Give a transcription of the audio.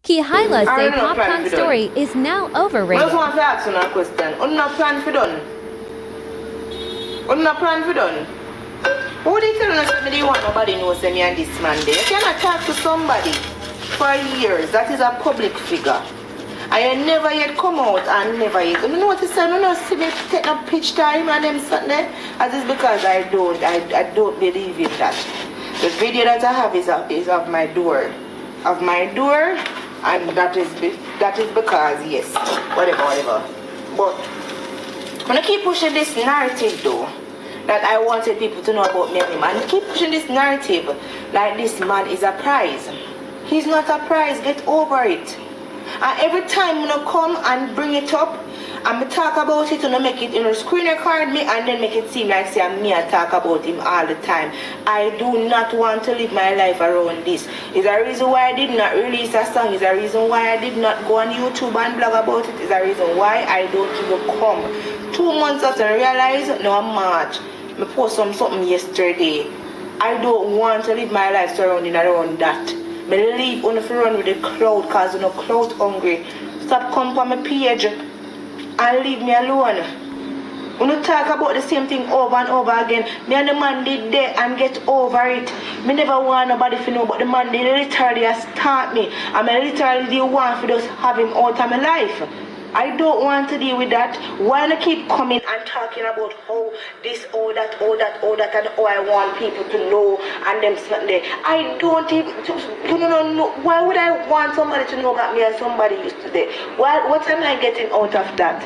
He highlights say Popcaan story is now overrated. I just want to ask you a question. What not plan for done? What not plan for done? Who they tell us that they want nobody knows me and this man there? You cannot talk to somebody for years. That is a public figure. I never yet come out and never yet. You know what I say? You know, see me take no pitch time and them something. As is because I don't believe in that. The video that I have is of my door. Of my door, and that is because yes, whatever. But I'm gonna keep pushing this narrative though. That I wanted people to know about me and him. And keep pushing this narrative like this man is a prize. He's not a prize, get over it. And every time when I come and bring it up, and talk about it and make it, screen record me and then make it seem like say I'm me and talk about him all the time. I do not want to live my life around this. It's a reason why I did not release a song. It's a reason why I did not go on YouTube and blog about it. It's a reason why I don't even come. 2 months after I realize, no, I'm March. I posted something yesterday. I don't want to live my life surrounding around that. I leave on the run with the crowd because you know crowd hungry. Stop coming on my page and leave me alone. When you talk about the same thing over and over again, me and the man did there and get over it. Me never want nobody to know, but the man did literally start me. And I literally did want to just have him out of my life. I don't want to deal with that. Why not keep coming and talking about how this, all that, and how I want people to know and them something. I don't even, no. Why would I want somebody to know about me and somebody used to there? What am I getting out of that?